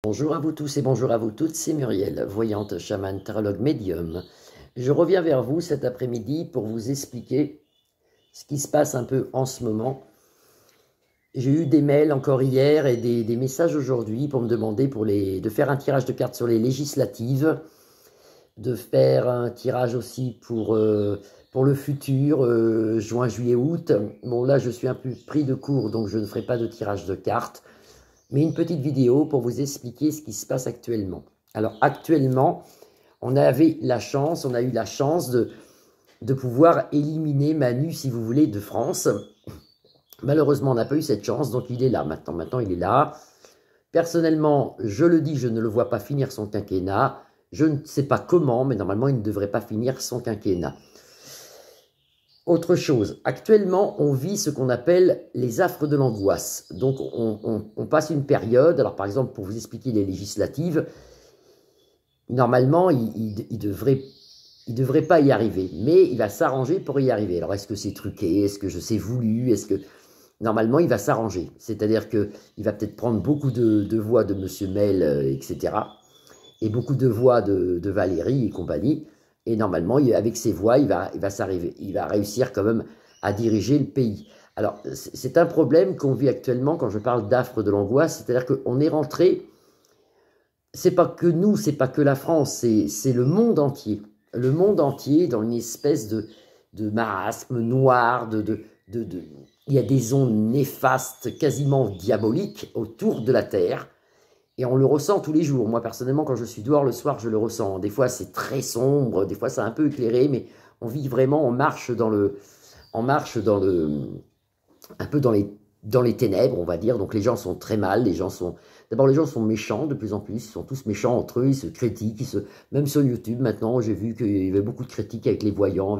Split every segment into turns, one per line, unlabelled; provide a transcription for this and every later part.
Bonjour à vous tous et bonjour à vous toutes, c'est Muriel, voyante, chamane, tarologue, médium. Je reviens vers vous cet après-midi pour vous expliquer ce qui se passe un peu en ce moment. J'ai eu des mails encore hier et des messages aujourd'hui pour me demander de faire un tirage de cartes sur les législatives, de faire un tirage aussi pour le futur, juin, juillet, août. Bon là je suis un peu pris de court donc je ne ferai pas de tirage de cartes, mais une petite vidéo pour vous expliquer ce qui se passe actuellement. Alors actuellement, on a eu la chance de pouvoir éliminer Manu, si vous voulez, de France. Malheureusement, on n'a pas eu cette chance, donc il est là maintenant. Maintenant, il est là. Personnellement, je le dis, je ne le vois pas finir son quinquennat. Je ne sais pas comment, mais normalement, il ne devrait pas finir son quinquennat. Autre chose, actuellement, on vit ce qu'on appelle les affres de l'angoisse. Donc, on passe une période, alors par exemple, pour vous expliquer les législatives, normalement, il devrait pas y arriver, mais il va s'arranger pour y arriver. Alors, est-ce que c'est truqué? Est-ce que c'est voulu? Est-ce que... Normalement, il va s'arranger. C'est-à-dire qu'il va peut-être prendre beaucoup de voix de M. Mail, etc., et beaucoup de voix de Valérie et compagnie. Et normalement, avec ses voix, il va réussir quand même à diriger le pays. Alors, c'est un problème qu'on vit actuellement quand je parle d'affre de l'angoisse, c'est-à-dire qu'on est rentré, c'est pas que nous, c'est pas que la France, c'est le monde entier. Le monde entier dans une espèce de marasme noir, il y a des ondes néfastes, quasiment diaboliques autour de la Terre. Et on le ressent tous les jours. Moi, personnellement, quand je suis dehors le soir, je le ressens. Des fois, c'est très sombre, des fois, c'est un peu éclairé, mais on vit vraiment, on marche un peu dans les ténèbres, on va dire. Donc, les gens sont très mal, d'abord, les gens sont méchants de plus en plus. Ils sont tous méchants entre eux, ils se critiquent, même sur YouTube, maintenant, j'ai vu qu'il y avait beaucoup de critiques avec les voyants,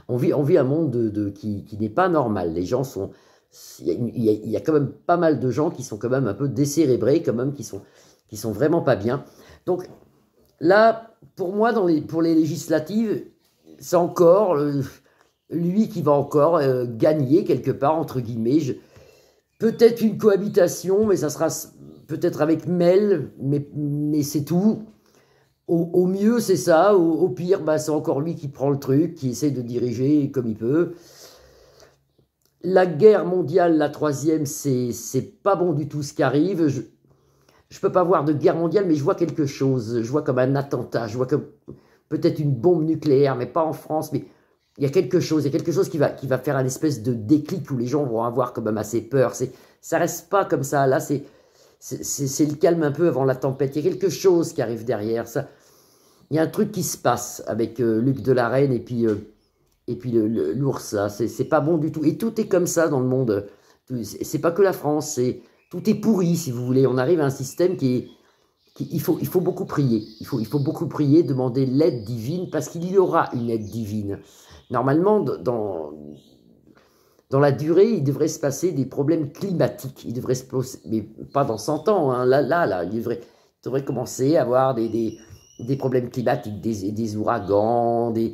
on vit un monde qui n'est pas normal. Les gens sont... Il y a quand même pas mal de gens qui sont quand même un peu décérébrés, quand même, qui sont vraiment pas bien. Donc là, pour moi, pour les législatives, c'est encore lui qui va encore gagner quelque part, entre guillemets. Peut-être une cohabitation, mais ça sera peut-être avec Mel, mais c'est tout. Au mieux, c'est ça. Au pire, bah, c'est encore lui qui prend le truc, qui essaie de diriger comme il peut. La guerre mondiale, la troisième, c'est pas bon du tout ce qui arrive. Je peux pas voir de guerre mondiale, mais je vois quelque chose. Je vois comme un attentat. Je vois comme peut-être une bombe nucléaire, mais pas en France. Mais il y a quelque chose. Il y a quelque chose qui va faire un espèce de déclic où les gens vont avoir quand même assez peur. Ça reste pas comme ça. Là, c'est le calme un peu avant la tempête. Il y a quelque chose qui arrive derrière. Ça, il y a un truc qui se passe avec Luc Delareyne et puis l'ours, là, c'est pas bon du tout. Et tout est comme ça dans le monde. C'est pas que la France, tout est pourri, si vous voulez. On arrive à un système il faut beaucoup prier. Il faut beaucoup prier, demander l'aide divine, parce qu'il y aura une aide divine. Normalement, dans la durée, il devrait se passer des problèmes climatiques. Il devrait se passer, mais pas dans 100 ans. Hein. Là, il devrait commencer à avoir des problèmes climatiques, des ouragans, des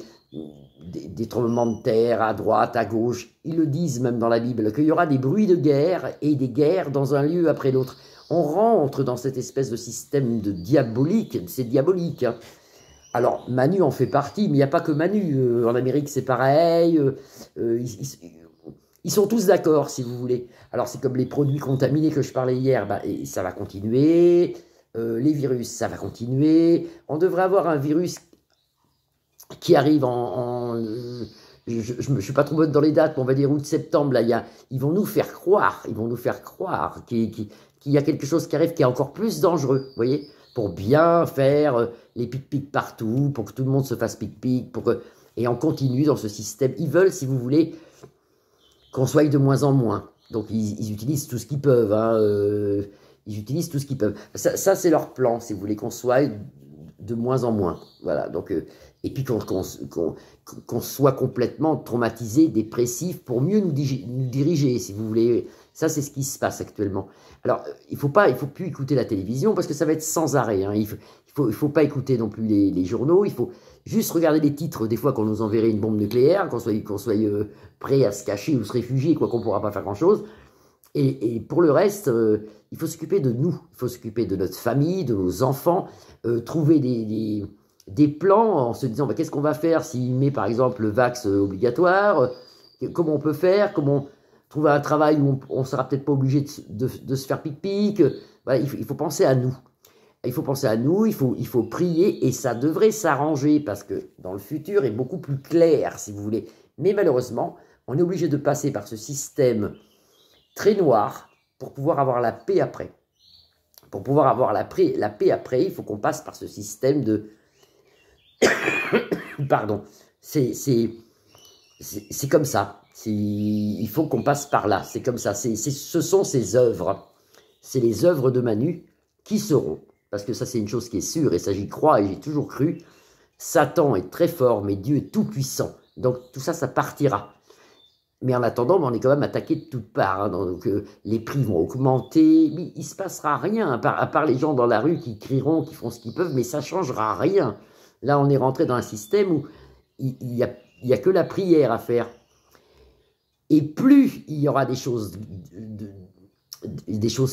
tremblements de terre à droite, à gauche. Ils le disent même dans la Bible, qu'il y aura des bruits de guerre et des guerres dans un lieu après l'autre. On rentre dans cette espèce de système diabolique, c'est diabolique. Hein. Alors, Manu en fait partie, mais il n'y a pas que Manu. En Amérique, c'est pareil. Ils sont tous d'accord, si vous voulez. Alors, c'est comme les produits contaminés que je parlais hier, bah, et ça va continuer. Les virus, ça va continuer. On devrait avoir un virus qui arrive je ne suis pas trop bonne dans les dates, mais on va dire août-septembre, là, ils vont nous faire croire qu'il y a quelque chose qui arrive qui est encore plus dangereux, vous voyez, pour bien faire les pic-pic partout, pour que tout le monde se fasse pic-pic, et on continue dans ce système. Ils veulent, si vous voulez, qu'on soit de moins en moins. Donc, ils utilisent tout ce qu'ils peuvent, hein, ils utilisent tout ce qu'ils peuvent. Ça c'est leur plan, si vous voulez, qu'on soit de moins en moins. Voilà, donc... et puis qu'on soit complètement traumatisé, dépressif, pour mieux nous diriger, si vous voulez. Ça, c'est ce qui se passe actuellement. Alors, il faut plus écouter la télévision, parce que ça va être sans arrêt. Hein. Il faut pas écouter non plus les journaux, il faut juste regarder les titres, des fois qu'on nous enverrait une bombe nucléaire, qu'on soit prêt à se cacher ou se réfugier, quoi qu'on ne pourra pas faire grand-chose. Et pour le reste, il faut s'occuper de nous, il faut s'occuper de notre famille, de nos enfants, trouver des plans en se disant bah, qu'est-ce qu'on va faire s'il met par exemple le vax obligatoire, comment on peut faire, comment trouver un travail où on ne sera peut-être pas obligé de se faire pic-pic. Voilà, il faut penser à nous. Il faut penser à nous, il faut prier et ça devrait s'arranger parce que dans le futur est beaucoup plus clair si vous voulez. Mais malheureusement, on est obligé de passer par ce système très noir pour pouvoir avoir la paix après. Pour pouvoir avoir la paix après, il faut qu'on passe par ce système de... Pardon. C'est comme ça. Il faut qu'on passe par là. C'est comme ça. Ce sont ces œuvres. C'est les œuvres de Manu qui seront. Parce que ça, c'est une chose qui est sûre. Et ça, j'y crois et j'ai toujours cru. Satan est très fort, mais Dieu est tout puissant. Donc, tout ça, ça partira. Mais en attendant, on est quand même attaqué de toutes parts. Hein, donc, les prix vont augmenter. Mais il ne se passera rien, à part les gens dans la rue qui crieront, qui font ce qu'ils peuvent, mais ça ne changera rien. Là, on est rentré dans un système où il n'y a que la prière à faire. Et plus il y aura des choses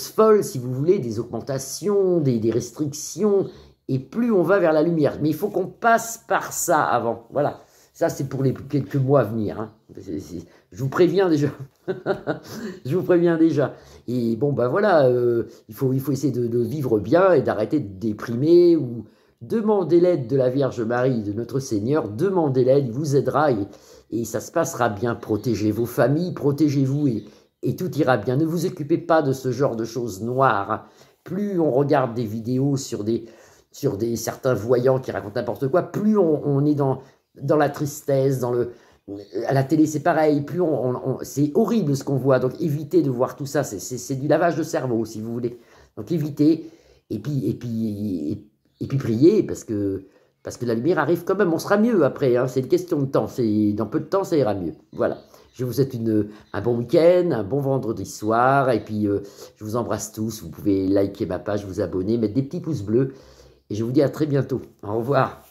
folles, si vous voulez, des augmentations, des restrictions, et plus on va vers la lumière. Mais il faut qu'on passe par ça avant. Voilà. Ça, c'est pour les quelques mois à venir. Hein. Je vous préviens déjà. Je vous préviens déjà. Et bon, ben voilà, il faut essayer de vivre bien et d'arrêter de déprimer ou demander l'aide de la Vierge Marie, de notre Seigneur. Demandez l'aide, il vous aidera et ça se passera bien. Protégez vos familles, protégez-vous et tout ira bien. Ne vous occupez pas de ce genre de choses noires. Plus on regarde des vidéos sur certains voyants qui racontent n'importe quoi, plus on est dans la tristesse, à la télé c'est pareil, plus c'est horrible ce qu'on voit, donc évitez de voir tout ça, c'est du lavage de cerveau si vous voulez, donc évitez, et puis priez, parce que la lumière arrive quand même, on sera mieux après, hein, c'est une question de temps, dans peu de temps ça ira mieux, voilà. Je vous souhaite un bon week-end, un bon vendredi soir, et puis je vous embrasse tous, vous pouvez liker ma page, vous abonner, mettre des petits pouces bleus, et je vous dis à très bientôt, au revoir.